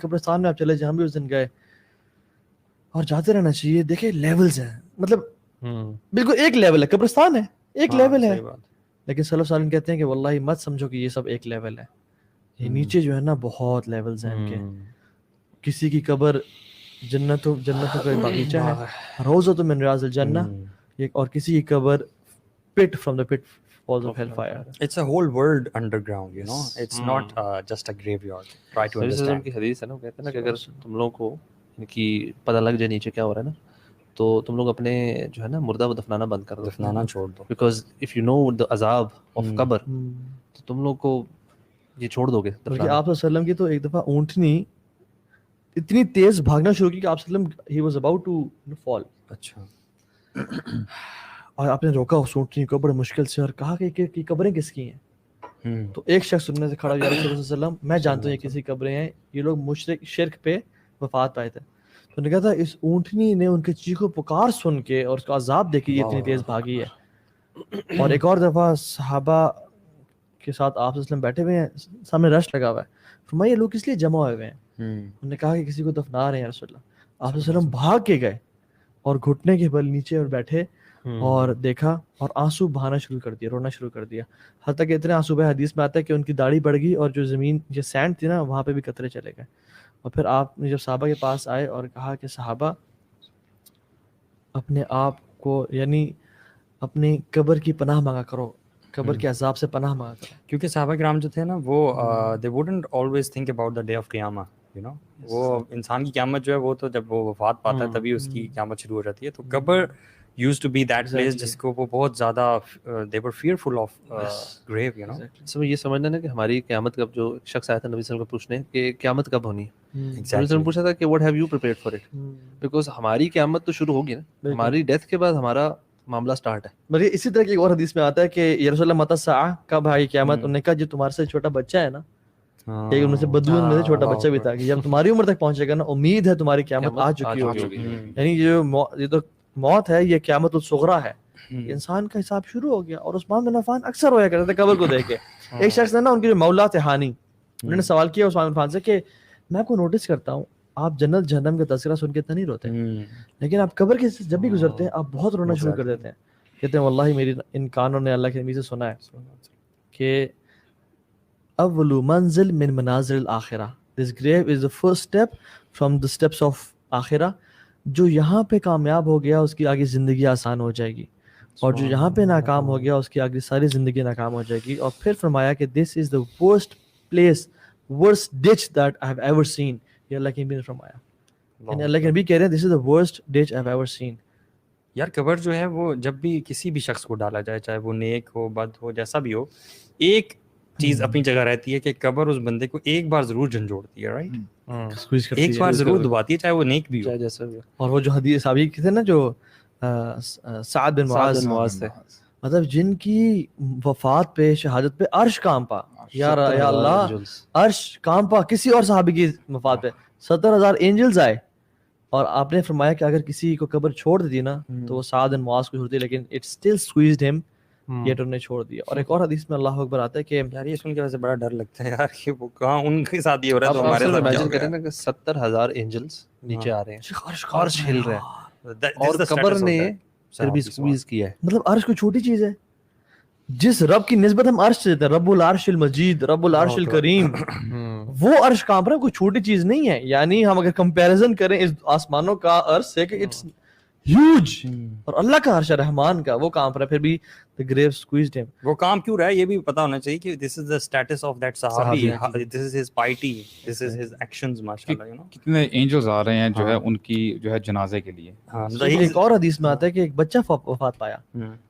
قبرستان میں آپ چلے جہاں بھی اس دن گئے, اور جاتے رہنا چاہیے. دیکھیں لیولز ہیں, مطلب بالکل ایک لیول ہے, قبرستان ہے ایک لیول ہے, لیکن صلی اللہ علیہ وسلم کہتے ہیں کہ واللہ مت سمجھو کہ یہ سب ایک لیول ہے, یہ نیچے جو ہے نا بہت لیولز ہیں ان کے. کسی کی قبر جنتوں کا باغیچہ ہے, روضۃ من ریاض الجنہ, اور کسی کی قبر pit from the pit falls of hellfire. It's a whole world underground, you know. It's not just a graveyard. Try to understand. کی حدیث ہے نا, کہتے ہیں نا کہ اگر تم لوگوں کو ان کی پتہ لگ جائے نیچے کیا ہو رہا ہے نا, تو تم لوگ اپنے جو ہے نا مردہ کو دفنانا بند کر دو, دفنانا چھوڑ دو. Because of you know the عذاب of قبر, تو تم لوگ کو یہ چھوڑ دو گے. آپ صلی اللہ علیہ وسلم کی تو ایک دفعہ اونٹنی اتنی تیز بھاگنا شروع کی کہ آپ صلی اللہ علیہ وسلم he was about to fall. اچھا. اور آپ نے روکا اس اونٹنی کو بڑے مشکل سے اور کہا کہ قبریں کس کی ہیں؟ تو ایک شخص سننے سے کھڑا ہوا, یا رسول اللہ صلی اللہ علیہ وسلم میں جانتا ہوں یہ کسی قبریں ہیں, یہ لوگ مشرک شرک پہ وفات پائے تھے. تو نے کہا تھا اس اونٹنی نے ان کے چیخو پکار سن کے اور اس کا عذاب دیکھ کے یہ اتنی تیز بھاگی ہے. اور ایک اور دفعہ صحابہ کے ساتھ آپ صلی اللہ علیہ وسلم بیٹھے ہوئے ہیں, سامنے رش لگا ہوا ہے, فرمایا یہ لوگ کس لیے جمع ہوئے ہوئے ہیں؟ انہوں نے کہا کہ کسی کو دفنا رہے ہیں یا رسول اللہ. آپ صلی اللہ علیہ وسلم بھاگ کے گئے اور گھٹنے کے بل نیچے اور بیٹھے اور دیکھا اور آنسو بہانا شروع کر دیا, رونا شروع کر دیا, حتیٰ کہ اتنے آنسو بہے حدیث میں آتا ہے کہ ان کی داڑھی بڑھ گئی اور جو زمین جو سینڈ تھی نا وہاں پہ بھی قطرے چلے گئے. اور پھر آپ نے جب صحابہ کے پاس آئے اور کہا کہ صحابہ اپنے آپ کو یعنی اپنی قبر کی پناہ مانگا کرو, قبر کے عذاب سے پناہ مانگا کرو. کیونکہ صحابہ کرام جو تھے نا وہ they wouldn't always think about the day of قیامہ, you know. وہ انسان کی قیامت جو ہے وہ تو جب وہ وفات پاتا ہے تبھی اس کی قیامت شروع ہو جاتی ہے. تو قبر used to be that place جس کو وہ بہت زیادہ they were fearful of grave, you know. سب یہ سمجھنا نا کہ ہماری قیامت کب, جو شخص آیا تھا نبی صلی اللہ علیہ وسلم کو پوچھنے کہ قیامت کب ہونی ہے, نبی صلی اللہ علیہ وسلم پوچھا تھا کہ what have you prepared for it, because ہماری قیامت تو شروع ہوگی نا, ہماری ڈیتھ کے بعد ہمارا معاملہ سٹارٹ ہے. بلکہ اسی طرح کی ایک اور حدیث میں آتا ہے کہ یا رسول اللہ متی الساعہ, کب آئی قیامت؟ انہوں نے کہا جو تمہارے سے چھوٹا بچہ ہے نا, ایک ان میں سے بدوؤں میں سے چھوٹا بچہ بھی تھا, کہ جب تمہاری عمر تک پہنچے گا نا امید ہے تمہاری قیامت آ چکی ہوگی. یعنی یہ تو موت ہے, یہ قیامت الصغریٰ ہے, انسان کا حساب شروع ہو گیا. اور عثمان بن عفان اکثر ہویا کرتے تھے قبر کو دیکھ کے. ایک شخص نے نا ان کے جو مولا تھے ہانی, انہوں نے سوال کیا عثمان بن عفان سے کہ میں آپ کو نوٹس کرتا ہوں آپ جنت جہنم کا تذکرہ سن کے اتنا نہیں روتے, لیکن آپ قبر کے جب بھی گزرتے ہیں آپ بہت رونا شروع کر دیتے ہیں. کہتے ہیں واللہ میری ان کانوں نے اللہ کے نبی سے سنا ہے کہ اول منزل من منازل الاخرہ, this grave is the first step from the steps of آخرہ. جو یہاں پہ کامیاب ہو گیا اس کی آگے زندگی آسان ہو جائے گی, اور جو یہاں پہ ناکام ہو گیا اس کی آگے ساری زندگی ناکام ہو جائے گی. اور پھر فرمایا کہ this is the worst place, worst ditch that I have ever seen. یہ اللہ کے نبی نے فرمایا, یعنی اللہ کے نبی کہہ رہے ہیں this is the worst ditch I have ever seen. یار قبر جو ہے وہ جب بھی کسی بھی شخص کو ڈالا جائے, چاہے وہ نیک ہو بد ہو جیسا بھی ہو, ایک چیز اپنی جگہ رہتی ہے کہ قبر اس بندے کو ایک بار ضرور جھنجھوڑتی ہے, رائٹ, ایک بار ضرور دباتی ہے چاہے وہ نیک بھی ہو. اور وہ جو حدیث صحابی تھے نا جو سعد بن معاذ تھے, مطلب جن کی وفات پہ شہادت پہ عرش کانپا, یا اللہ عرش کانپا کسی اور صحابی کی وفات پہ 70,000 اینجلز آئے. اور آپ نے فرمایا کہ اگر کسی کو قبر چھوڑ دی نا تو وہ سعد بن معاذ کو چھوڑتی, لیکن اٹ اسٹل سکویزڈ ہم, یہ تو نے چھوڑ دیا. اور ایک اور حدیث میں اللہ اکبر آتا ہے کہ یار یہ سن کے ویسے بڑا ڈر لگتا ہے یار کہ وہ کہاں ان کے ساتھ یہ ہو رہا ہے تو ہمارے ساتھ امیجن کریں نا کہ 70,000 اینجلز نیچے آ رہے ہیں, عرش ہل رہا ہے, اور قبر نے پھر بھی سکویز کیا ہے. مطلب عرش کوئی چھوٹی چیز ہے, جس رب کی نسبت ہم عرش سے دیتے ہیں, رب العرش المجید, رب العرش الکریم, وہ عرش کانپ رہا ہے, کوئی چھوٹی چیز نہیں ہے. یعنی ہم اگر کمپیریزن کریں اس آسمانوں کا عرش سے کہ اٹس ہیوج, اور اللہ کا عرش رحمان کا وہ کانپ رہا ہے, پھر بھی the grave squeezed him. وہ کام کیوں رہا ہے یہ بھی پتا ہونا چاہیے کہ this is the status of that صحابی, this is his piety, this is his actions, ماشاءاللہ, you know. کتنے اینجلز آ رہے ہیں جو ہے ان کی جو ہے جنازے کے لیے. ایک اور حدیث میں آتا ہے کہ ایک بچہ وفات پایا,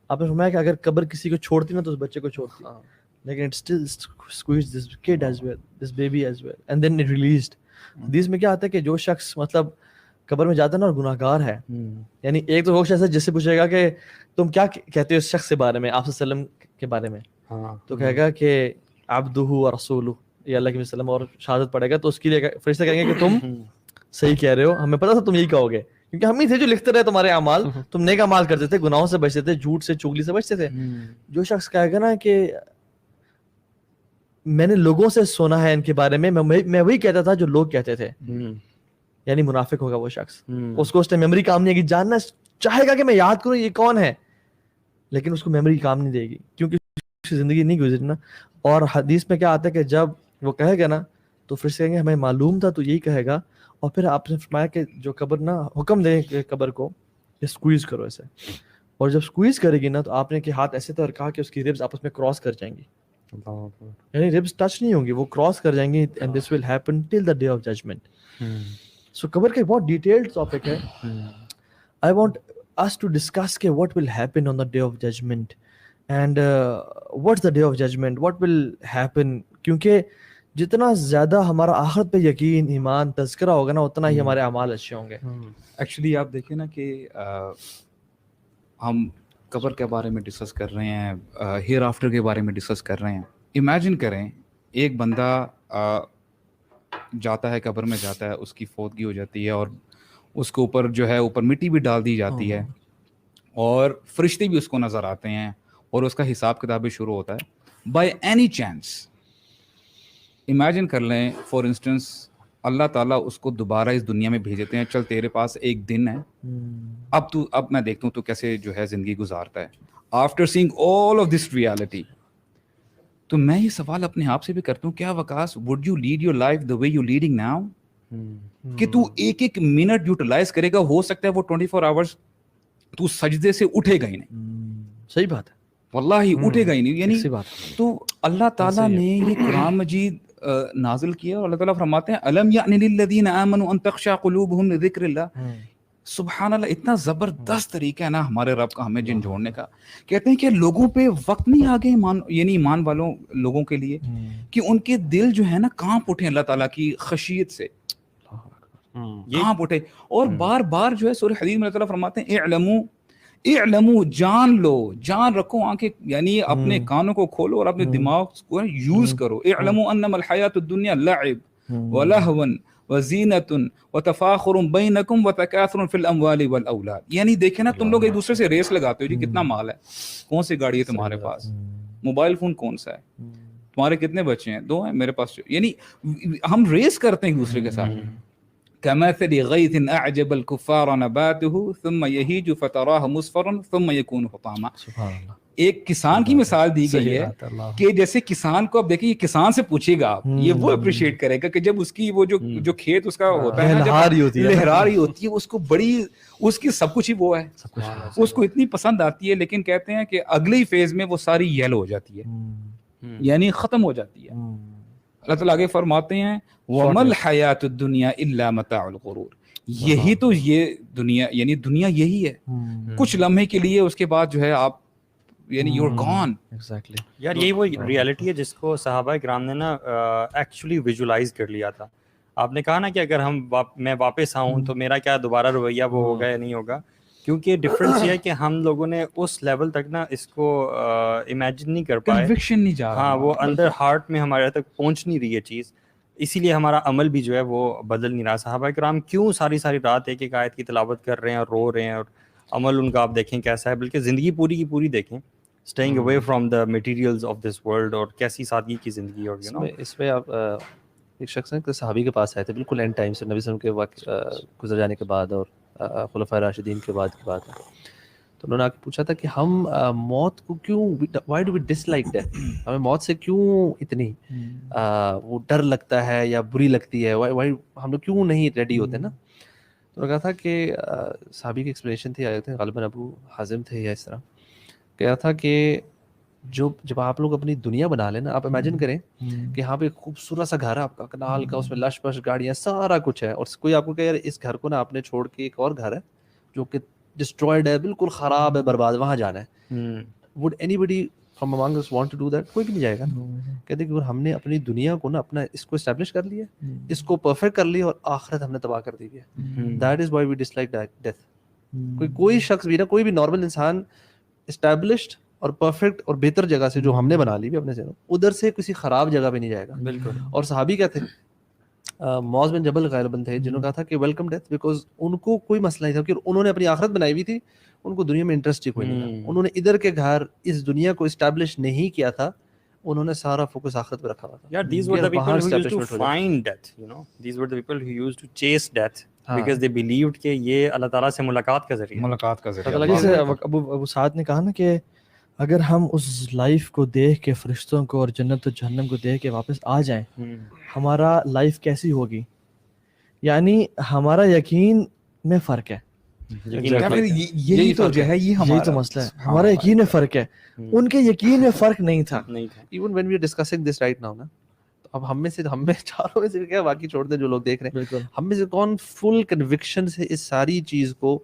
آپ نے فرمایا کہ اگر قبر کسی کو چھوڑتی نا تو اس بچے کو چھوڑتی, لیکن it still squeezed this kid as well, this baby as well, and then it released. حدیث میں کیا آتا ہے کہ جو شخص مطلب قبر میں جاتا ہے نا اور گناہ گار ہے, یعنی ایک تو وہ شخص ہے جس سے پوچھے گا کہ تم کیا کہتے ہو اس شخص کے بارے میں, آپ صلی اللہ علیہ وسلم کے بارے میں, تو کہے گا کہ عبدہ و رسولہ, یہ اللہ کے وسلم, اور شہادت پڑھے گا تو اس کے لیے فرشتے کہیں گے کہ تم صحیح کہہ رہے ہو, ہمیں پتا تھا تم یہی کہو گے, کیونکہ ہم ہی تھے جو لکھتے رہے تمہارے اعمال, تم نیک اعمال کرتے تھے, گناہوں سے بچتے تھے, جھوٹ سے چگلی سے بچتے تھے. جو شخص کہے گا نا کہ میں نے لوگوں سے سنا ہے ان کے بارے میں وہی کہتا تھا جو لوگ کہتے تھے. یعنی منافق ہوگا وہ شخص, اس کو اس ٹائم میموری کام نہیں ہے کہ جاننا چاہے گا کہ میں یاد کروں یہ کون ہے, لیکن اس کو میموری کام نہیں دے گی کیونکہ اس کی زندگی نہیں گزری نا. اور حدیث میں کیا آتا ہے کہ جب وہ کہے گا نا تو پھر سے کہیں گے ہمیں معلوم تھا تو یہی کہے گا. اور پھر آپ نے فرمایا کہ جو قبر نا حکم دے کہ قبر کو اسکویز کرو اسے, اور جب اسکویز کرے گی نا تو آپ نے کہ ہاتھ ایسے طور کہا کہ اس کی ریبز آپس میں کراس کر جائیں گی, یعنی ریبز ٹچ نہیں ہوں گی, وہ کراس کر جائیں گی. And this will happen till the day of judgement. So قبر کا ایک بہت ڈیٹیلڈ ٹاپک ہے. I want us to discuss کہ what will happen on the day of judgment and what's the day of judgment, what will happen, کیونکہ جتنا زیادہ ہمارا آخرت پہ یقین, ایمان, تذکرہ ہوگا نا اتنا ہی ہمارے اعمال اچھے ہوں گے. ایکچولی آپ دیکھیں نا کہ ہم قبر کے بارے میں ڈسکس کر رہے ہیں, ہیئر آفٹر کے بارے میں ڈسکس کر رہے ہیں. امیجن کریں ایک بندہ جاتا ہے, قبر میں جاتا ہے, اس کی فوتگی ہو جاتی ہے اور اس کے اوپر جو ہے اوپر مٹی بھی ڈال دی جاتی ہے اور فرشتے بھی اس کو نظر آتے ہیں اور اس کا حساب کتاب بھی شروع ہوتا ہے. بائی اینی چانس امیجن کر لیں فار انسٹنس اللہ تعالیٰ اس کو دوبارہ اس دنیا میں بھیجتے ہیں, چل تیرے پاس ایک دن ہے, اب میں دیکھتا ہوں تو کیسے جو ہے زندگی گزارتا ہے after saying all of this reality. تو میں یہ سوال اپنے آپ سے بھی کرتا ہوں, کیا Vikas would you lead your life the way you leading now, کہ تو ایک ایک منٹ یوٹیلائز کرے گا, ہو سکتا ہے وہ 24 آورز تو سجدے سے اٹھے گا ہی نہیں. صحیح بات ہے, واللہ اٹھے گا ہی نہیں. یعنی تو اللہ تعالیٰ نے یہ قرآن مجید نازل کیا اور اللہ تعالیٰ فرماتے ہیں الم یعن للذین آمنوا ان تخشع قلوبہم لذکر اللہ. سبحان اللہ, اتنا زبردست طریقہ ہے نا ہمارے رب کا ہمیں جن جوڑنے کا. کہتے ہیں کہ لوگوں پہ وقت نہیں آ گئے یعنی ایمان والوں لوگوں کے لیے کہ ان کے دل جو ہے نا کانپ اٹھے اللہ تعالیٰ کی خشیت سے, کانپ اٹھے. اور بار بار جو ہے سورہ حدید میں اللہ تعالیٰ فرماتے ہیں اعلموا, جان لو, جان رکھو, آنکھیں یعنی اپنے کانوں کو کھولو اور اپنے دماغ کو یوز کرو. اعلموا انما الحیاۃ الدنیا لعب ولہو وزینۃ وتفاخر بینکم وتکاثر فی الاموال والاولاد. یعنی دیکھیں نا تم لوگ ایک دوسرے سے ریس لگاتے ہو, جی کتنا مال ہے, کون سی گاڑی ہے تمہارے پاس, موبائل فون کون سا ہے, تمہارے کتنے بچے ہیں, 2 ہیں, میرے پاس. یعنی ہم ریس کرتے ہیں ایک دوسرے کے ساتھ. كمثل غيث أعجب الكفار نباته ثم يهيج فتراه مصفرا ثم يكون حطاما. ایک کسان کی مثال دی گئی ہے کہ جیسے کسان کو اب دیکھیں, یہ کسان سے پوچھے گا آپ, یہ وہ اپریشیٹ کرے گا کہ جب اس کی وہ جو کھیت اس کا ہوتا ہے لہراری ہوتی ہے, اس کو بڑی, اس کی سب کچھ ہی وہ ہے, اس کو اتنی پسند آتی ہے. لیکن کہتے ہیں کہ اگلی فیز میں وہ ساری یلو ہو جاتی ہے, یعنی ختم ہو جاتی ہے. اللہ تعالیٰ آگے فرماتے ہیں وَمَا الْحَيَاةُ الدُّنْيَا إِلَّا مَتَاعُ الْغُرُورِ. یہی تو یہ دنیا, یعنی دنیا یہی ہے, کچھ لمحے کے لیے, اس کے بعد جو ہے آپ یعنی یو آر گون. ایگزیکٹلی یار, یہی وہ ریالٹی ہے جس کو صحابہ کرام نے نا ایکچولی ویژولائز کر لیا تھا. آپ نے کہا نا کہ اگر میں واپس آؤں تو میرا کیا دوبارہ رویہ وہ ہوگا یا نہیں ہوگا, کیونکہ ڈفرینس یہ ہے کہ ہم لوگوں نے اس لیول تک نا اس کو امیجن نہیں کر پائے, کنوکشن نہیں جا رہا, ہاں وہ اندر ہارٹ میں ہمارے تک پہنچ نہیں رہی ہے چیز, اسی لیے ہمارا عمل بھی جو ہے وہ بدل نہیں رہا. صحابہ کرام کیوں ساری رات ایک ایک آیت کی تلاوت کر رہے ہیں اور رو رہے ہیں, اور عمل ان کا آپ دیکھیں کیسا ہے, بلکہ زندگی پوری کی پوری دیکھیں, staying away from the materials of this world, اور کیسی سادگی کی زندگی. اور اس میں آپ ایک شخص ہیں کہ صحابی کے پاس آئے تھے بالکل اینڈ ٹائم سے, نبی صلی اللہ علیہ وسلم کے گزر جانے کے بعد اور خلفائے راشدین کے بعد کی بات ہے. تو انہوں نے آ کے پوچھا تھا کہ ہم موت کو کیوں, why do we dislike death, ہمیں موت سے کیوں اتنی وہ ڈر لگتا ہے یا بری لگتی ہے, وائی ہم لوگ کیوں نہیں ریڈی ہوتے نا. تو انہوں نے کہا تھا کہ صحابی کی ایکسپلینیشن تھی, آئے تھے غالباً ابو حازم تھے یا اس طرح, کہا تھا کہ جب آپ لوگ اپنی دنیا بنا لیں نا, آپ امیجن کریں کہ یہاں پہ خوبصورت سا گھر ہے آپ کا, کنال کا, اس میں لش پش گاڑیاں, سارا کچھ ہے, اور کوئی آپ کو کہ یار اس گھر کو نا آپ نے چھوڑ کے ایک اور گھر ہے جو کہ ڈسٹرائڈ ہے, بالکل خراب ہے, برباد, وہاں جانا ہے. Would anybody from among us want to do that? کوئی بھی نہیں جائے گا. کہتے کہ ہم نے اپنی دنیا کو نا اپنا اس کو اسٹیبلش کر لیا, اس کو پرفیکٹ کر لیا, اور آخرت ہم نے تباہ کر دی ہے. That is why we dislike death. کوئی شخص بھی نا, کوئی بھی نارمل انسان اسٹیبلشڈ اور پرفیکٹ اور بہتر جگہ سے جو ہم نے بنا لی بھی اپنے ذہنوں, ادھر سے کسی خراب جگہ پہ نہیں جائے گا. بالکل. اور صحابی کیا تھے, معاذ بن جبل غالباً تھے, جنہوں نے کہا تھا کہ ویلکم ڈیتھ, بیکاز ان کو کوئی مسئلہ نہیں تھا, کہ انہوں نے اپنی آخرت بنائی ہوئی تھی, ان کو دنیا میں انٹرسٹ ہی کوئی نہیں تھا. انہوں نے ادھر کے گھر, اس دنیا کو اسٹیبلش نہیں کیا تھا, انہوں نے سارا فوکس آخرت پہ رکھا ہوا تھا. Yeah, these were the people who used to find death, you know. These were the people who used to chase death because they believed کہ یہ اللہ تعالیٰ سے ملاقات کا ذریعہ. جیسے ابو سعد نے کہا نا کہ اگر ہم اس لائف کو دیکھ کے فرشتوں کو اور جنت و جہنم کو دیکھ کے واپس آ جائیں ہمارا لائف کیسی ہوگی. یعنی ہمارا یقین میں فرق ہے. یہی تو جو ہے یہی تو مسئلہ ہے, ہمارا یقین میں فرق ہے, ان کے یقین میں فرق نہیں تھا. Even when we are discussing this right now نا, اب ہم میں چاروں میں سے کیا باقی چھوڑ دیں جو لوگ دیکھ رہے ہیں, ہم میں سے کون فل کنوکشن سے اس ساری چیز کو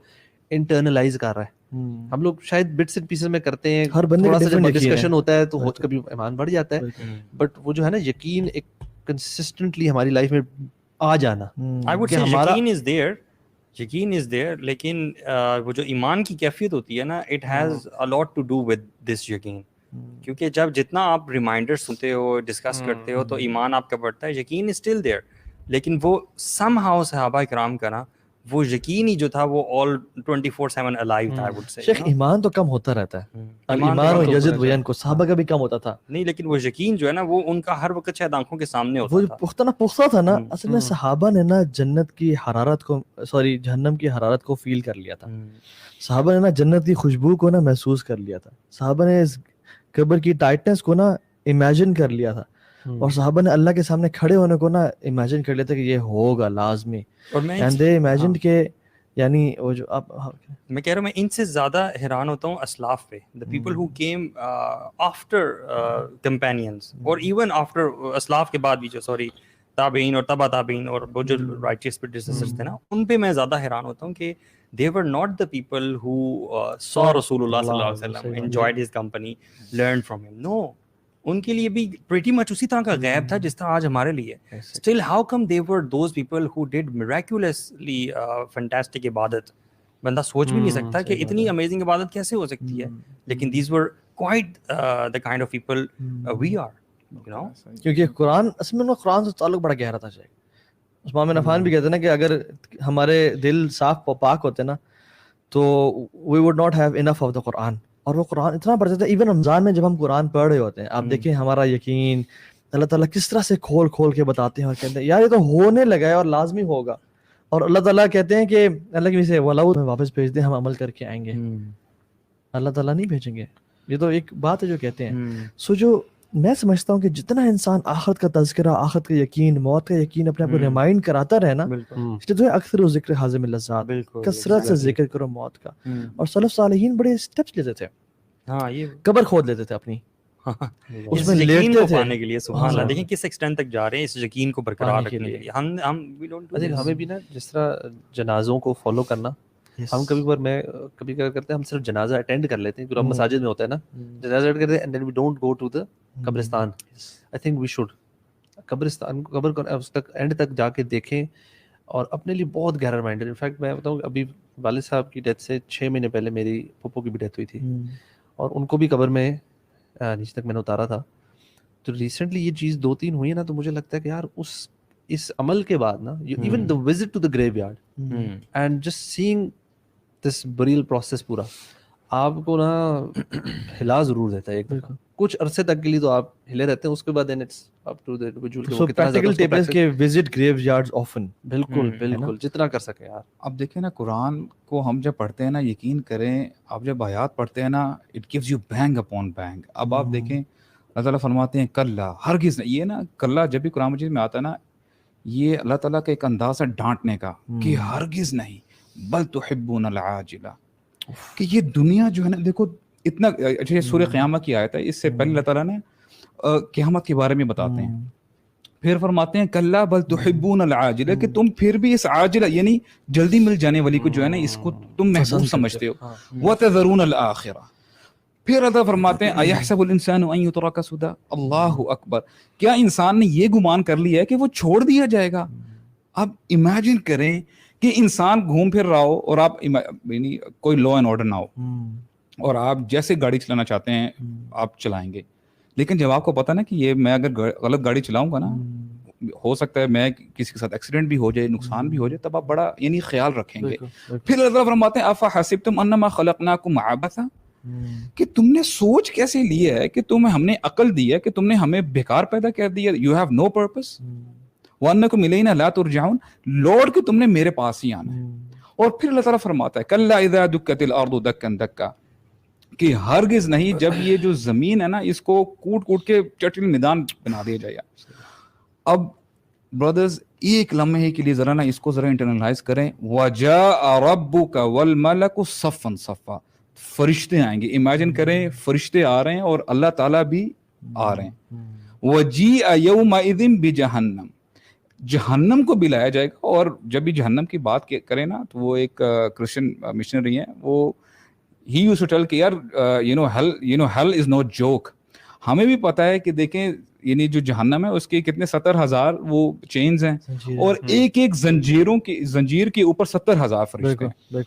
انٹرنلائز کر رہا ہے. ہم لوگ شاید بٹس اینڈ پیسز میں کرتے ہیں, ہر بندے تھوڑا سا جب ڈسکشن ہوتا ہے تو کبھی ایمان بڑھ جاتا ہے, بٹ وہ جو ہے نا یقین ایک کنسسٹنٹلی ہماری لائف میں آ جانا. I would say یقین از دیئر, لیکن وہ جو ایمان کی کیفیت ہوتی ہے نا, it has a lot to do with this یقین. کیونکہ جتنا آپ ریمائنڈر سنتے ہو, ڈسکس کرتے ہو, تو ایمان آپ کا بڑھتا ہے. یقین از اسٹل دیئر, لیکن وہ سم ہاؤ صحابہ کرام کا نا وہ یقین ہی جو تھا وہ all 24/7 alive تھا. I would say شیخ ایمان تو کم ہوتا رہتا ہے, ایمان و یزید وین کو صحابہ کا بھی کم ہوتا تھا. نہیں, لیکن وہ یقین جو ہے نا وہ ان کا ہر وقت شاید آنکھوں کے سامنے ہوتا تھا. وہ پختہ تھا نا. اصل میں صحابہ نے نا جنت کی حرارت کو جہنم کی حرارت کو فیل کر لیا تھا. صحابہ نے نا جنت کی خوشبو کو نا محسوس کر لیا تھا. صحابہ نے اس قبر کی ٹائٹنس کو نا امیجن کر لیا تھا, اور صحابہ نے اللہ کے سامنے کھڑے ہونے کو نا امیجن کر لیا تھا کہ یہ ہوگا لازمی. اینڈ دے امیجنڈ کہ یعنی وہ جو آپ میں کہہ رہا ہوں, میں ان سے زیادہ حیران ہوتا ہوں اسلاف پہ, the people who came after companions اور even after اسلاف کے بعد بھی جو تابعین اور تبع تابعین اور وہ جو righteous predecessors تھے نا, ان پہ میں زیادہ حیران ہوتا ہوں کہ they were not the people who saw رسول اللہ صلی اللہ علیہ وسلم, enjoyed his company, learned from him. No, ان کے لیے بھی pretty much اسی طرح کا غیب تھا جس طرح آج ہمارے لیے. Still how come they were those people who did miraculously fantastic عبادت, بندہ سوچ بھی نہیں سکتا کہ اتنی امیزنگ عبادت کیسے ہو سکتی ہے, لیکن these were quite the kind of people we are, you know. کیونکہ قرآن اصل میں قرآن سے تعلق بڑا گہرا تھا. شیخ عثمان بن عفان بھی کہتے ہیں نا کہ اگر ہمارے دل صاف پاک ہوتے نا تو we would not have enough of the قرآن. اور وہ قرآن اتنا پڑھتے تھے, ایون رمضان میں جب ہم قرآن پڑھ رہے ہوتے ہیں, آپ دیکھیں ہمارا یقین اللہ تعالیٰ کس طرح سے کھول کے بتاتے ہیں اور کہتے ہیں یار یہ تو ہونے لگا ہے اور لازمی ہوگا. اور اللہ تعالیٰ کہتے ہیں کہ اللہ کی سے وَلَوْ ہمیں واپس بھیج دیں, ہم عمل کر کے آئیں گے. اللہ تعالیٰ نہیں بھیجیں گے. یہ تو ایک بات ہے جو کہتے ہیں. سو جو میں سمجھتا ہوں کہ جتنا انسان آخرت کا تذکرہ, آخرت کا یقین, موت کا یقین اپنے آپ کو ریمائنڈ کراتا رہے نا, جو ہے اکثر و ذکر حازم اللذات, کثرت سے ذکر کرو موت کا. اور سلف صالحین بڑے اسٹیپس لیتے تھے, قبر کھود لیتے تھے اپنی, اس میں لیٹتے تھے پانے کے لیے. سبحان اللہ, دیکھیں کس ایکسٹینٹ تک جا رہے ہیں اس یقین کو برقرار رکھنے کے لیے. ہمیں بھی نا جس طرح جنازوں کو فالو کرنا, ہم کبھی کیا کرتے ہیں, ہم صرف جنازہ اٹینڈ کر لیتے ہیں, کیونکہ ہم مساجد میں ہوتا ہے نا, جنازہ اٹینڈ کرتے ہیں, and then we don't go to the قبرستان. آئی تھنک وی شوڈ قبرستان قبر کو اس تک اینڈ تک جا کے دیکھیں, اور اپنے لیے بہت گہرا ریمائنڈر. انفیکٹ میں بتاؤں ابھی والد صاحب کی ڈیتھ سے 6 مہینے پہلے میری پھپھو کی بھی ڈیتھ ہوئی تھی, اور ان کو بھی قبر میں نیچے تک میں نے اتارا تھا. تو ریسنٹلی یہ چیز 2-3 ہوئی ہے نا, تو مجھے لگتا ہے کہ یار اس عمل کے بعد نا, even the visit to the graveyard and just saying this burial process پورا آپ کو نا ہلا ضرور دیتا ہے. ایک کچھ عرصے تک کے لیے تو آپ ہلے رہتے ہیں, اس کے بعد then it's up to the individual کہ وہ کتنا زیادہ ٹیپلز کے visit graveyards often. بالکل جتنا کر سکے یار. اب دیکھیں نا قرآن کو ہم جب پڑھتے ہیں نا, یقین کریں آپ جب آیات پڑھتے ہیں نا, it gives you bang upon bang. اب آپ دیکھیں اللہ تعالیٰ فرماتے ہیں کلا ہرگز نہیں. یہ نا کلا جب بھی قرآن مجید میں آتا ہے نا, یہ اللہ تعالیٰ کا ایک انداز ہے ڈانٹنے کا کہ ہرگز نہیں, بل تحبون العاجلہ, کہ یہ دنیا جو ہے نا, دیکھو اتنا اچھا سورہ قیامت کی آیت ہے, اس سے پہلے اللہ تعالیٰ نے قیامت کے بارے میں بتاتے ہیں, پھر فرماتے ہیں کلا بل تحبون العاجلہ, کہ تم پھر بھی اس عاجلہ یعنی جلدی مل جانے والی کو جو ہے نا, اس کو تم محبوب سمجھتے ہو. وتذرون الآخرہ, پھر اللہ فرماتے ہیں ایحسب الانسان ان یترک سدی, اللہ اکبر, کیا انسان نے یہ گمان کر لیا ہے کہ وہ چھوڑ دیا جائے گا؟ اب امیجن کریں کہ انسان گھوم پھر رہا ہو اور آپ یعنی کوئی لا اینڈ آرڈر نہ ہو, اور آپ جیسے گاڑی چلانا چاہتے ہیں آپ چلائیں گے, لیکن جب آپ کو پتا نا کہ یہ میں اگر غلط گاڑی چلاؤں گا نا, ہو سکتا ہے میں کسی کے ساتھ ایکسیڈنٹ بھی ہو جائے, نقصان بھی ہو جائے, تب آپ بڑا یعنی خیال رکھیں گے. پھر اللہ تعالیٰ فرماتے ہیں افحسبتم انما خلقناکم عبثا, کہ تم نے سوچ کیسے لی ہے کہ تمہیں ہم نے عقل دی ہے کہ تم نے ہمیں بیکار پیدا کر دیا, یو ہیو نو پرپس, وَأَنَّكُمْ إِلَيْنَا لَا تُرْجَعُونَ, لوٹ کے تم نے میرے پاس ہی آنا ہے. اور پھر اللہ تعالیٰ فرماتا ہے کَلَّا إِذَا دُكَّتِ الْأَرْضُ دَكًّا دَكًّا, کہ ہرگز نہیں جب یہ جو زمین ہے نا اس کو کوٹ کوٹ کے چٹل میدان بنا دیا جائے. اب برادرز ایک لمحے کے لیے ذرا نا اس کو ذرا انٹرنلائز کریں, وَجَاءَ رَبُّكَ وَالْمَلَكُ صَفًّا صَفًّا, فرشتے آئیں گے. امیجن کریں فرشتے آ رہے ہیں اور اللہ تعالیٰ بھی آ رہے ہیں. وَجِيءَ يَوْمَئِذٍ بِجَهَنَّمَ, جہنم کو بھی لایا جائے گا. اور جب بھی جہنم کی بات کریں نا تو وہ ایک کرسچن مشنری ہیں, وہ ہی یوزڈ ٹو ٹیل کہ یار hell is no joke. ہمیں بھی پتہ ہے کہ دیکھیں یعنی جو جہنم ہے اس کے کتنے 70,000 وہ چینز ہیں, اور ایک ایک زنجیر کے اوپر 70,000 فرشتے ہیں.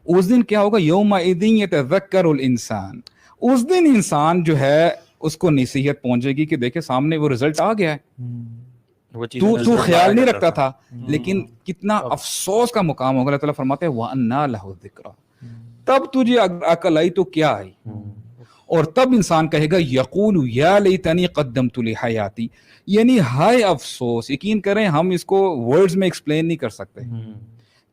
اس دن کیا ہوگا, یومئذ یتذکر الانسان, اس دن انسان جو ہے اس کو نصیحت پہنچے گی کہ دیکھیں سامنے وہ رزلٹ آ گیا ہے, تو خیال نہیں رکھتا تھا, لیکن کتنا افسوس کا مقام ہوگا. اللہ تعالیٰ فرماتے ہیں وَأَنَّا لَهُ الذِّکْرَىٰ, تب تجھے عقل آئی تو کیا آئی. اور تب انسان کہے گا یقول یا لیتنی قدمت لحیاتی, یعنی ہائے افسوس. یقین کریں ہم اس کو ورڈز میں ایکسپلین نہیں کر سکتے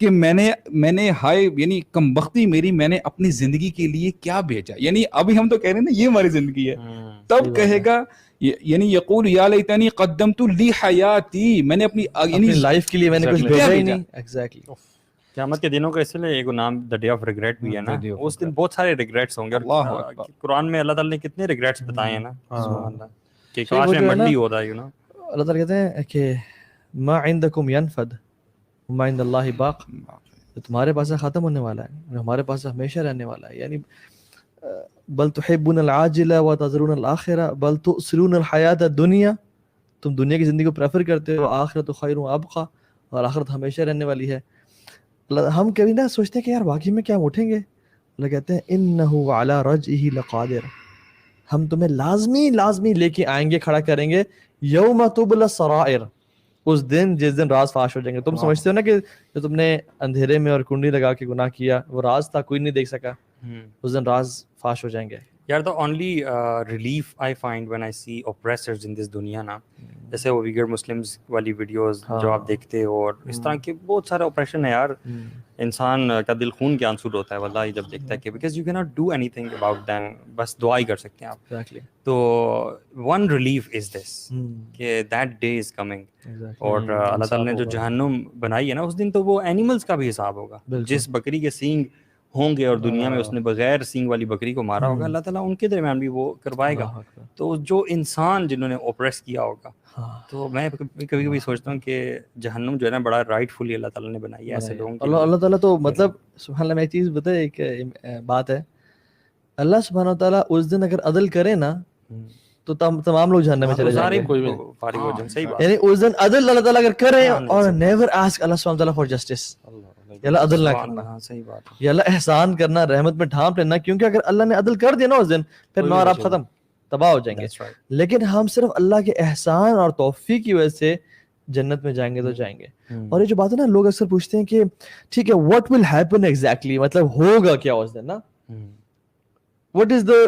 کہ میں نے ہائے یعنی کمبختی میری, میں نے اپنی زندگی کے لیے کیا بھیجا. یعنی ابھی ہم تو کہہ رہے ہیں نا یہ ہماری زندگی ہے, تب کہے گا یعنی یقول یا لیتنی قدمت لحیاتی, میں نے اپنی لائف کے لیے میں نے کچھ بھیجا ہی نہیں. ایگزیکٹلی قیامت کے دنوں کا اس لیے ایک نام دا ڈے آف ریگریٹ بھی ہے نا, اس دن بہت سارے ریگریٹس ہوں گے. اور قرآن میں اللہ تعالیٰ نے کتنے ریگریٹس بتائے ہیں نا, سبحان اللہ, کہ کاش میں منڈی ہوتا. یو نو اللہ تعالیٰ کہتے ہیں کہ ما عندکم ینفد وما عند اللہ باق, جو تمہارے پاس ختم ہونے والا ہے ہمارے پاس ہمیشہ رہنے والا ہے. یعنی بل تحبون العاجلہ وتذرون الآخرہ بل تؤثرون الحیات الدنیا, تم دنیا کی زندگی کو پریفر کرتے ہو, آخرت خیر وابقی, اور آخرت ہمیشہ رہنے والی ہے. ہم کبھی نہ سوچتے ہیں کہ یار واقعی میں کیا ہم اٹھیں گے. اللہ کہتے ہیں انہ علی رجعہ لقادر, ہم تمہیں لازمی لے کے آئیں گے, کھڑا کریں گے. یوم تبلی السرائر, اس دن جس دن راز فاش ہو جائیں گے. تم سمجھتے ہو نا کہ جو تم نے اندھیرے میں اور کنڈی لگا کے گناہ کیا وہ راز تھا, کوئی نہیں دیکھ سکا, اس دن راز فاش ہو جائیں گے. یار the only relief I find when I see oppressors in this دنیا نا, جیسے وہ ویگر مسلمز والی ویڈیوز جو آپ دیکھتے ہو, اور اس طرح کے بہت سارے oppression ہے یار, انسان کا دل خون کے آنسو ہوتا ہے واللہ جب دیکھتا ہے کہ because you cannot do anything about them, بس دعا ہی کر سکتے ہیں آپ. تو one relief is this کہ that day is coming. اور اللہ تعالیٰ نے جو جہنم بنائی ہے نا اس دن تو وہ اینیملز کا بھی حساب ہوگا. جس بکری کے سینگ ہوں گے اور دنیا میں اس نے بغیر سینگ والی بکری کو مارا ہوگا, اللہ تعالیٰ ان کے درمیان بھی وہ کروائے گا. تو جو انسان جنہوں نے اوپریس کیا ہوگا, تو میں کبھی کبھی سوچتا ہوں کہ جہنم جو ہے نا بڑا رائٹ فلی اللہ تعالیٰ نے بنائی ہے ایسے لوگوں کے. اللہ تعالیٰ تو مطلب سبحان اللہ, میں ایک چیز بتائے, ایک بات ہے, اللہ سبحانہ تعالیٰ اس دن اگر عدل کرے نا تو تمام لوگ جہنم میں چلے جائیں گے, کوئی فارغ ہو جائیں. صحیح بات, یعنی اس دن عدل اللہ تعالیٰ اگر کرے اور نیور آسک اللہ سبحانہ تعالیٰ فار جسٹس, یا اللہ عدل نہ کرنا, صحیح بات, یا اللہ احسان کرنا, رحمت میں ڈھانپ لینا, کیونکہ اگر اللہ نے عدل کر دیا نا اس دن پھر میں اور آپ ختم, تباہ ہو جائیں گے. لیکن ہم صرف اللہ کے احسان اور توفیق کی وجہ سے جنت میں جائیں گے تو جائیں گے. اور یہ جو بات ہے نا, لوگ اکثر پوچھتے ہیں کہ ٹھیک ہے what will happen exactly, مطلب ہوگا کیا اس دن نا, what is the,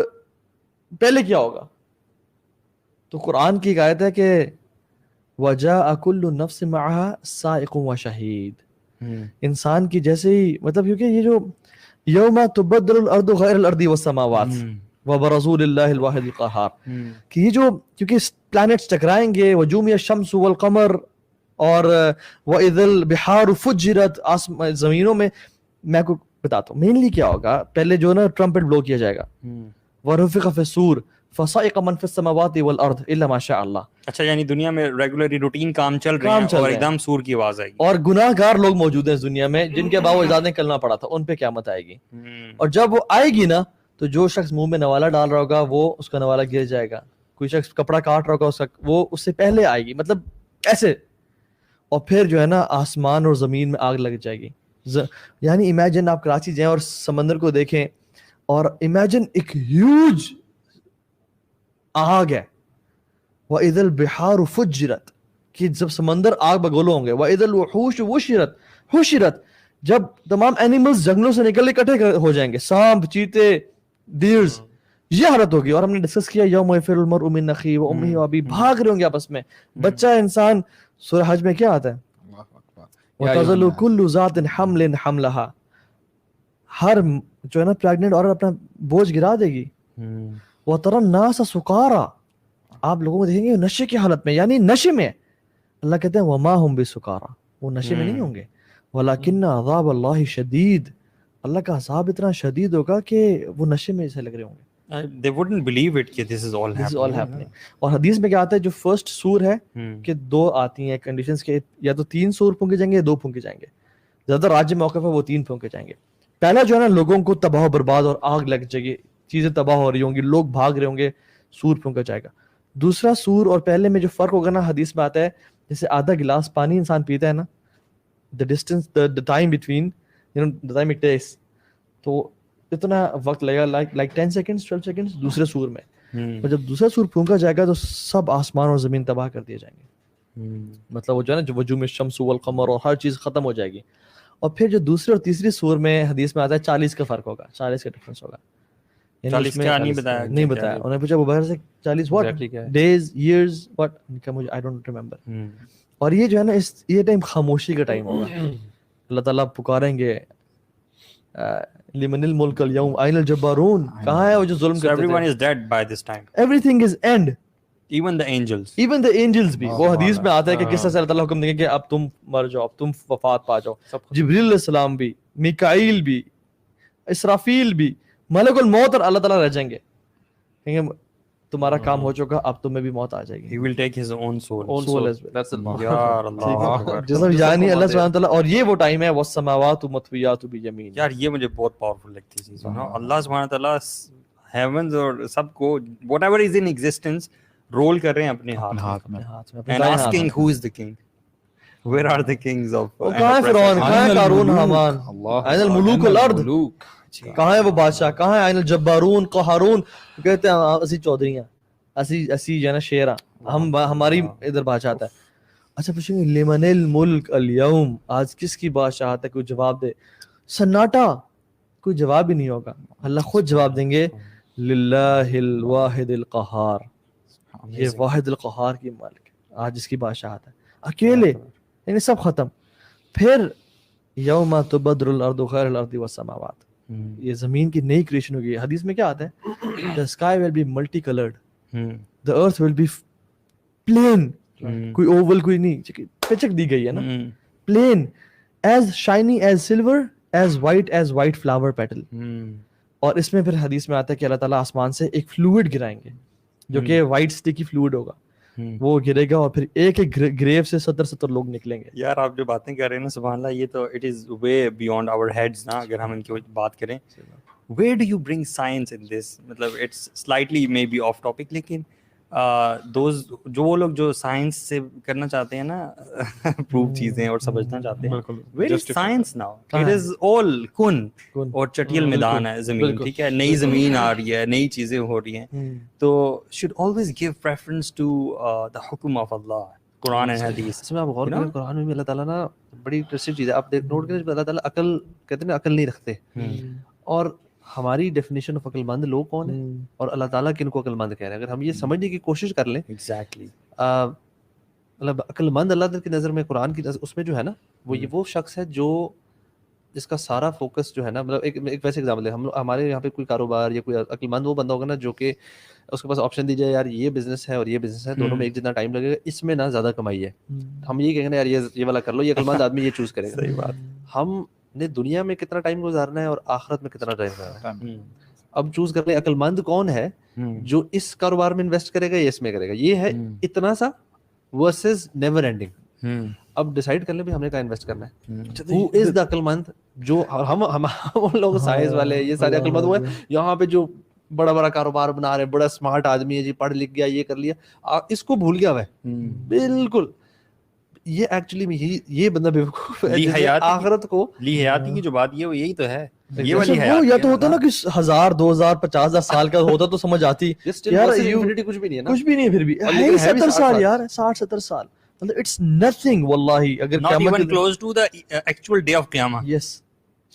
پہلے کیا ہوگا. تو قرآن کی ایک آیت ہے کہ وَجَاءَ كُلُّ نَفْسٍ مَعَهَا سَائِقٌ وَشَهِيدٌ, انسان کی جیسے ہی, مطلب کیونکہ یہ جو یوم تبدل الارض غیر الارض والسماوات وبرزوا للہ الواحد القہار, کہ یہ جو کیونکہ پلانٹس ٹکرائیں گے, وجومی الشمس والقمر, اور وَإِذَا الْبِحَارُ فُجِّرَتْ, زمینوں میں, میں آپ کو بتاتا ہوں مینلی کیا ہوگا. پہلے جو نا ٹرمپٹ بلو کیا جائے گا, وَرُفِخَ فِي الصُّورِ فَصَعِقَ مَنْ فِي السَّمَاوَاتِ وَالْأَرْضِ إِلَّا مَا شَاءَ اللَّهُ. اچھا, یعنی دنیا میں ریگولرلی روٹین کام چل رہے ہیں اور ایک دم سور کی آواز آئے گی, اور گناہ گار لوگ موجود ہیں اس دنیا میں جن کے باو اجازت نے کلمہ پڑھا تھا, ان پہ قیامت آئے گی. اور جب وہ آئے گی نا تو جو شخص منہ میں نوالا ڈال رہا ہوگا وہ اس کا نوالا گر جائے گا, کوئی شخص کپڑا کاٹ رہا ہوگا اس کا, وہ اس سے پہلے آئے گی, مطلب ایسے. اور پھر جو ہے نا آسمان اور زمین میں آگ لگ جائے گی. یعنی امیجن آپ کراچی جائیں اور سمندر کو دیکھیں, اور امیجن ایک ہیوج آگ ہے, وَإِذَا الْبِحَارُ فُجِّرَتْ, کہ جب سمندر آگ بگولو ہوں گے, وَإِذَا الْوُحُوشُ حُشِرَتْ, جب تمام اینیملز جنگلوں سے نکل کے اکٹھے ہو جائیں گے, سانپ, چیتے, deers. یہ حالت ہوگی. اور ہم نے ڈسکس کیا یوم یفر المرء من اخیہ و امہ و ابیہ, بھاگ رہے ہوں گے آپس میں. بچہ انسان سورہ حج میں کیا آتا ہے, وتظل کل ذات حمل حملها, ہر جو ہے نا پریگننٹ عورت اپنا بوجھ گرا دے گی. وترى الناس سکارا, آپ لوگوں کو دیکھیں گے نشے کی حالت میں, یعنی نشے میں. اللہ کہتے ہیں وما هم بسکارا, وہ نشے میں نہیں ہوں گے. ولکن عذاب اللہ شدید, اللہ کا عذاب اتنا شدید ہوگا کہ وہ نشے میں ایسے لگ رہے ہوں گے. They wouldn't believe it کہ this is all happening. اور حدیث میں کیا آتا ہے, جو فرسٹ سور ہے کہ دو آتی ہیں کنڈیشنز کے, یا تو 3 سور پھونکے جائیں گے یا 2 پھونکے جائیں گے. زیادہ راج موقف ہے وہ 3 پھونکے جائیں گے. پہلا جو ہے نا لوگوں کو تباہ و برباد اور آگ لگ جائے گی, چیزیں تباہ ہو رہی ہوں گی, لوگ بھاگ رہے ہوں گے, سور پھونکا جائے گا. دوسرا سور اور پہلے میں جو فرق ہوگا نا, حدیث میں آتا ہے جیسے آدھا گلاس پانی انسان پیتا ہے نا, the distance the time between, you know, the time it takes, تو اتنا وقت لگے گا, like 10 seconds 12 seconds دوسرے سور میں. اور جب دوسرا سور پھونکا جائے گا تو سب آسمان اور زمین تباہ کر دیے جائیں گے. مطلب وہ جو ہے نا, جو وجوم الشمس والقمر, اور ہر چیز ختم ہو جائے گی. اور پھر جو دوسرے اور تیسری سور میں حدیث میں آتا ہے 40 کا فرق ہوگا, 40 کا ڈفرنس ہوگا. 40 کا نہیں بتایا, نہیں بتایا. انہوں نے پوچھا ابو بکر سے 40 what days years what, مجھے I don't remember. اور یہ جو ہے نا یہ ٹائم خاموشی کا ٹائم ہوگا. اللہ تعالیٰ پکاریں گے لمن الملک اليوم أين الجبارون, کہاں ہے وہ جو ظلم کرتے تھے. Everyone is dead by this time. Everything is end. Even the angels. Even the angels بھی. وہ حدیث میں آتا ہے کہ کس طرح سے اللہ تعالیٰ حکم دیں گے کہ اب تم مر جاؤ, اب تم وفات پا جاؤ. جبریل علیہ السلام بھی, میکائیل بھی, اسرافیل بھی, ملک الموت اور اللہ تعالیٰ رہ جائیں گے, کہیں گے تمہارا کام ہو چکا, اب تمہیں بھی موت آ جائے گی. He will take his own soul. That's یار اللہ جیسا یعنی اللہ سبحانہ وتعالیٰ. اور یہ وہ ٹائم ہے والسماوات مطویات بیمین. یار یہ مجھے بہت پاورفل لگتی چیز ہے. اللہ سبحانہ تعالیٰ ہیونز اور سب کو whatever is in existence rule کر رہے ہیں اپنے ہاتھ میں, and asking who is the king, where are the kings of, کہاں ہے فرعون, کہاں ہے قارون, حامان, این الملوک الارض, کہاں ہے وہ بادشاہ, کہاں ہے این الجبارون قہارون. کہتے ہیں اسی چودھری ہیں, اسی جو ہے نا شیر ہیں, ہماری ادھر بادشاہت ہے. اچھا پوچھیں گے لمن الملک اليوم, آج کس کی بادشاہت ہے, کوئی جواب دے. سناٹا, کوئی جواب ہی نہیں ہوگا. اللہ خود جواب دیں گے للہ الواحد القہار, یہ واحد القہار کی مالک آج اس کی بادشاہت ہے, اکیلے, یعنی سب ختم. پھر یوم تبدل الارض غیر الارض والسماوات, یہ زمین کی نئی کریشن ہوگی. حدیث میں کیا آتا ہے, the sky will be multicolored, the earth will be plain, کوئی اوول کوئی نہیں, پچک دی گئی ہے نا, plain, as shiny as silver, as white flower petal. اور اس میں پھر حدیث میں آتا ہے کہ اللہ تعالیٰ آسمان سے ایک فلوئڈ گرائیں گے جو کہ وائٹ اسٹیکی فلوئڈ ہوگا, وہ گرے گا, اور پھر ایک ایک گریو سے 70 لوگ نکلیں گے. یار آپ جو باتیں کر رہے ہیں نا سبحان اللہ, یہ تو it is way beyond our heads نا. اگر ہم ان کی بات کریں, where do you bring science in this, مطلب it's slightly maybe off topic, لیکن جو وہ لوگ جو سائنس سے کرنا چاہتے ہیں نا پروف چیزیں اور سمجھنا چاہتے ہیں, where is science now? It is all کن اور چٹیل میدان ہے زمین, ٹھیک ہے, نئی زمین آ رہی ہے, نئی چیزیں ہو رہی ہیں, تو should always give preference to the حکم of Allah, قرآن and حدیث. اس میں آپ غور کریں, قرآن میں بھی اللہ تعالیٰ نا بڑی انٹرسٹنگ چیز ہے, آپ نوٹ کریں, اللہ تعالیٰ عقل کہتے ہیں نا, عقل نہیں رکھتے. اور ہماری ڈیفینیشن آف عقل مند لوگ کون ہیں اور اللہ تعالیٰ کن کو عقل مند کہہ رہے ہیں, اگر ہم یہ سمجھنے کی کوشش کر لیں ایگزیکٹلی, مطلب عقل مند اللہ کی نظر میں, قرآن کی اس میں جو ہے نا, وہ شخص ہے جو جس کا سارا فوکس جو ہے نا, مطلب ایک ویسے ایگزامپل ہے, ہمارے یہاں پہ کوئی کاروبار یا کوئی عقل مند وہ بندہ ہوگا نا جو کہ اس کے پاس آپشن دی جائے, یار یہ بزنس ہے اور یہ بزنس ہے, دونوں میں ایک جتنا ٹائم لگے گا, اس میں نا زیادہ کمائی ہے, ہم یہ کہیں گے یار یہ والا کر لو, یہ عقل مند آدمی یہ چوز کرے گا. صحیح بات. ہم نے دنیا میں کتنا ٹائم گزارنا ہے اور آخرت میں کتنا ٹائم گزارنا ہے, اب چوز کر لیں عقل مند کون ہے جو اس کاروبار میں انویسٹ کرے گا یا اس میں کرے گا. یہ ہے اتنا سا ورسز نیور اینڈنگ. اب ڈیسائیڈ کر لیں بھی ہم نے کہاں انویسٹ کرنا ہے. ہو از دا عقل مند, جو ہم لوگ سائنس والے یہ سارے عقل مند ہوئے یہاں پہ جو بڑا بڑا کاروبار بنا رہے, بڑا اسمارٹ آدمی ہے جی, پڑھ لکھ گیا, یہ کر لیا, اس کو بھول گیا ہوا ہے بالکل. یہ ایکچولی یہ بندہ بیوقوف ہے. آخرت کو لی حیاتی کی جو بات یہ یہی تو ہے, یہ والی حیات. یا تو ہوتا نا کہ 1000 2000 50,000 سال کا ہوتا تو سمجھ آتی, یار کچھ بھی نہیں ہے نا, کچھ بھی نہیں, پھر بھی 70 سال یار, 60-70 سال, مطلب اٹس نتھنگ واللہ. اگر not even close to the actual day of qiyamah. yes,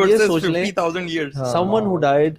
versus 50,000 years. someone who died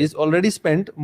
He's already spent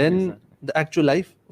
than the actual life.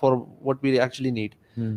for what we actually need.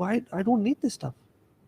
why I don't need this stuff.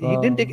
he didn't take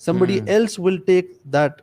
somebody else will take that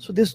So this,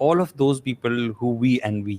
all of those people who we envy,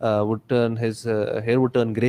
would turn his hair would turn grey.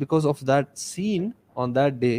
because of that scene on that day.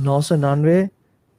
999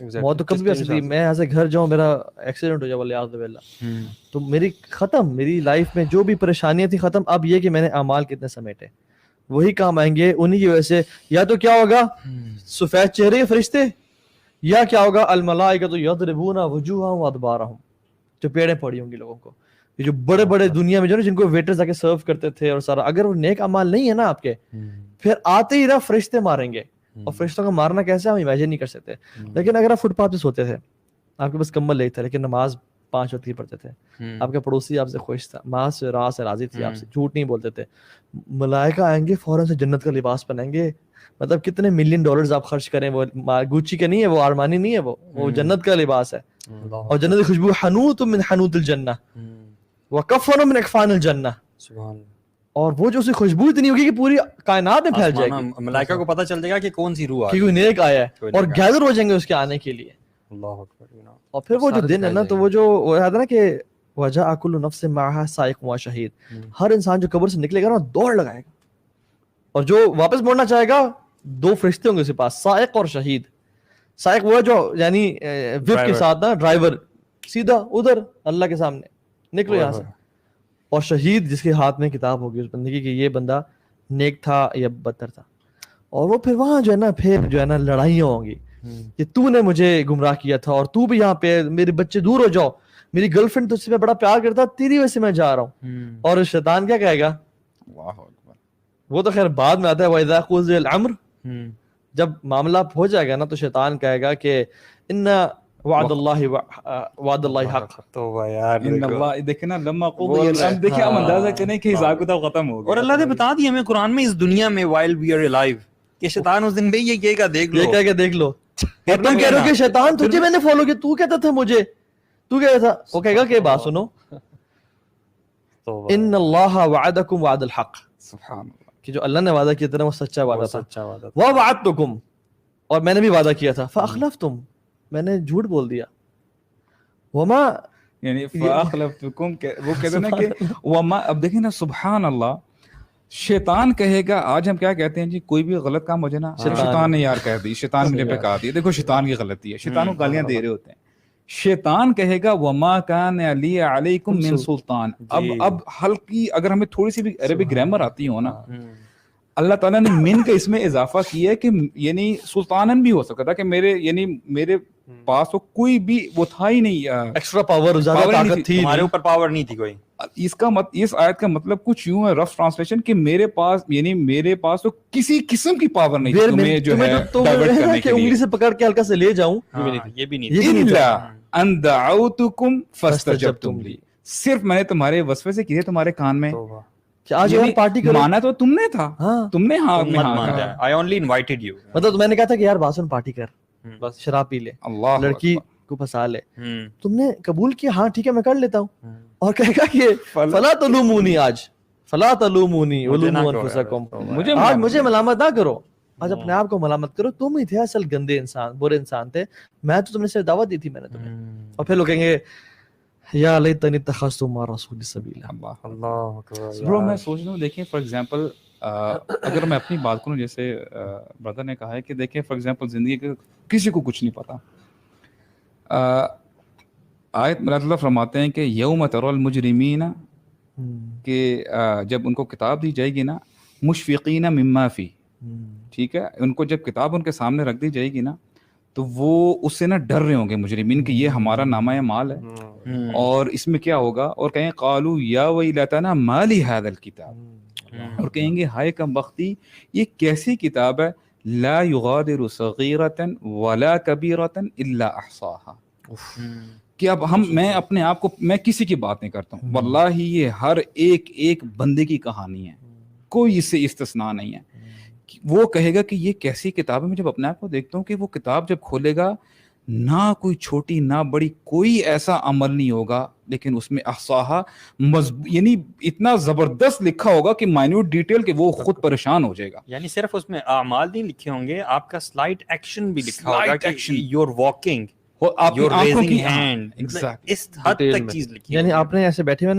موت تو کبھی بھی آ سکتی ہے. میں یہاں سے گھر جاؤں, میرا ایکسیڈنٹ ہو جائے والعیاذ باللہ, تو میری ختم, میری لائف میں جو بھی پریشانیاں تھیں ختم. اب یہ کہ میں نے اعمال کتنے سمیٹے, وہی کام آئیں گے. انہی کی وجہ سے یا تو کیا ہوگا, سفید چہرے فرشتے, یا کیا ہوگا الملائکۃ یضربون وجوہہم وادبارہم, جو پیڑیں پڑی ہوں گی لوگوں کو. یہ جو بڑے بڑے دنیا میں جو جن کو ویٹرز آ کے سرو کرتے تھے اور سارا, اگر وہ نیک اعمال نہیں ہے نا آپ کے, پھر آتے ہی نا فرشتے ماریں گے. اور فرشتوں کو مارنا کیسے ہم امیجن نہیں کر سکتے. لیکن اگر آپ فٹ پاتھ پہ سوتے تھے, آپ کے پاس کمبل نہیں تھا, لیکن نماز 5 وقت کی پڑھتے تھے, آپ کا پڑوسی آپ سے خوش تھا, ماں سے راز سے راضی تھی, آپ سے جھوٹ نہیں بولتے تھے, ملائکہ آئیں گے فوراً سے جنت کا لباس پہنائیں گے. مطلب کتنے ملین ڈالرز آپ خرچ کریں, وہ گوچی کا نہیں ہے, وہ آرمانی نہیں ہے, وہ جنت کا لباس ہے. اور جنت کی خوشبو حنوت من حنوت الجنہ وکفن من اکفان الجنہ. اور وہ جو اسی خوشبو اتنی ہوگی کہ پوری کائنات میں پھیل جائے گی. ملائکہ کو پتہ چل جائے گا کہ کون سی روح کہ کوئی نیک آیا ہے, اور گیدر ہو جائیں گے اس کے آنے کے لیے. اللہ اکبر. اور پھر وہ جو دن ہے نا, تو وہ جو ہے نا کہ وجاء کل نفس معها سائق و شہید, ہر انسان جو قبر سے نکلے گا نا دوڑ لگائے گا, اور جو واپس موڑنا چاہے گا 2 فرشتے ہوں گے اس کے پاس, سائق اور شہید. سائق وہ جو یعنی وپ کے ساتھ نا ڈرائیور, سیدھا ادھر اللہ کے سامنے نکلو یہاں سے. اور شہید جس کے ہاتھ میں کتاب ہوگی اس بندے کی کہ یہ بندہ نیک تھا یا بدتر تھا. اور وہ پھر وہاں جو ہے نا, پھر جو ہے نا لڑائیاں ہوں گی کہ تو نے مجھے گمراہ کیا تھا, اور تو بھی یہاں پہ, میرے بچے دور ہو جاؤ, میری گرل فرینڈ تجھ سے بڑا پیار کرتا, تیری وجہ سے میں جا رہا ہوں. اور شیطان کیا کہے گا, وہ تو خیر بعد میں آتا ہے, وَإِذَا قُضِيَ الْأَمْرُ, جب معاملہ ہو جائے گا نا تو شیطان کہے گا کہ ان وعد اللہ حق. توبہ یار, ان اللہ, دیکھیں نا لما قضی الامر, دیکھیں ہم اندازہ کریں کہ حساب کتاب ختم ہو گیا. اور اللہ نے بتا دیا ہمیں قرآن میں اس دنیا میں while we are alive کہ شیطان اس دن بھی یہ کہے گا دیکھ لو, یہ کہہ کے دیکھ لو. اور تم کہہ رہے ہو کہ شیطان تجھے میں نے فالو کیا, تو کہتا تھا مجھے, تو کہتا تھا. وہ کہے گا کہ بات سنو, ان اللہ وعدکم وعد الحق, سبحان اللہ, کہ جو اللہ نے وعدہ کیا تھا وہ سچا وعدہ تھا. سچا وعدہ, ووعدتکم, اور میں نے بھی وعدہ کیا تھا, فاخلفتم, میں نے جھوٹ بول دیا. وما یعنی فاخلفتکم, وہ کہتے ہیں نا کہ وما, اب دیکھیں نا سبحان اللہ, شیطان کہے گا. آج ہم کیا کہتے ہیں جی, کوئی بھی غلط کام ہو جائے نا, شیطان نے یار کہہ دی, شیطان میرے پہ کہا دی, دیکھو شیطان کی غلطی ہے, شیطان کو گالیاں دے رہے ہوتے ہیں. شیطان کہے گا وما کان علی علیکم من سلطان. اب ہلکی اگر ہمیں تھوڑی سی بھی عربی گرامر آتی ہو نا, اللہ تعالیٰ نے من کا اس میں اضافہ کیا ہے کہ یعنی سلطانن بھی ہو سکتا تھا کہ میرے پاس تو کوئی بھی وہ تھا ہی نہیں, ایکسٹرا پاور, زیادہ طاقت تھی, ہمارے اوپر پاور نہیں تھی کوئی. اس آیت کا مطلب کچھ یوں ہے, رف ٹرانسلیشن, کہ میرے پاس یعنی میرے پاس تو کسی قسم کی پاور نہیں تھی تمہیں جو ہے ڈائیورٹ کرنے کے لیے, انگلی سے پکڑ کے ہلکا سے لے جاؤں, یہ بھی نہیں الا ان دعوتکم فاستجبتم لی, صرف میں نے تمہارے وصفے سے کیے تمہارے کان میں. آج پارٹی کرو, مانا تو تم نے تھا, تم نے ہاں کہا. I only invited you. مطلب میں نے کہا تھا کہ یار باسن پارٹی کر, بس شراب پی لے, لڑکی کو پھنسا لے, تم نے قبول کیا, ہاں ٹھیک ہے میں کر لیتا ہوں. اور کہے گا کہ فلا تلومونی, آج فلا تلومونی ولوموا انفسکم, آج مجھے ملامت نہ کرو, آج اپنے آپ کو ملامت کرو, تم ہی تھے اصل گندے انسان, برے انسان تھے, میں تو تم نے صرف دعوت دی تھی میں نے تمہیں. اور پھر لوگ کہیں گے یا لیتنی اتخذت مع الرسول سبیلا. اللہ اکبر. برو میں سوچ رہا ہوں, دیکھیں فار ایگزامپل اگر میں اپنی بات کروں, جیسے بردر نے کہا ہے کہ دیکھیں فار ایگزامپل زندگی کے کسی کو کچھ نہیں پتا. آیت میں اللہ فرماتے ہیں کہ یوم تری المجرمین, کہ جب ان کو کتاب دی جائے گی نا, مشفقین مما فی, ٹھیک ہے, ان کو جب کتاب ان کے سامنے رکھ دی جائے گی نا, تو وہ اس سے نا ڈر رہے ہوں گے مجرمین کہ یہ ہمارا نامہ اعمال ہے اور اس میں کیا ہوگا, اور کہیں قالوا یا ویلتنا ما لہذا الکتاب, اور کہیں گے ہائے کم بختی, یہ کیسی کتاب ہے, لا یغادر صغیرۃ ولا کبیرۃ الا احصاها, کہ اب میں اپنے آپ کو, میں کسی کی بات نہیں کرتا ہوں, واللہ یہ ہر ایک بندے کی کہانی ہے, کوئی اس سے استثناء نہیں ہے. وہ کہے گا کہ یہ کیسی کتاب ہے, میں جب اپنے آپ کو دیکھتا ہوں کہ وہ کتاب جب کھولے گا, نہ کوئی چھوٹی نہ بڑی کوئی ایسا عمل نہیں ہوگا, لیکن اس میں احصاہا یعنی اتنا زبردست لکھا ہوگا کہ مائنیوٹ ڈیٹیل کہ وہ خود پریشان ہو جائے گا. یعنی صرف اس میں اعمال نہیں لکھے ہوں گے, آپ کا سلائٹ ایکشن بھی لکھا ہوگا کہ یور واکنگ, آپ کی آنکھوں کی ہینڈ, اس حد تک چیز لکھی. یعنی آپ نے ایسے بیٹھے ہوئے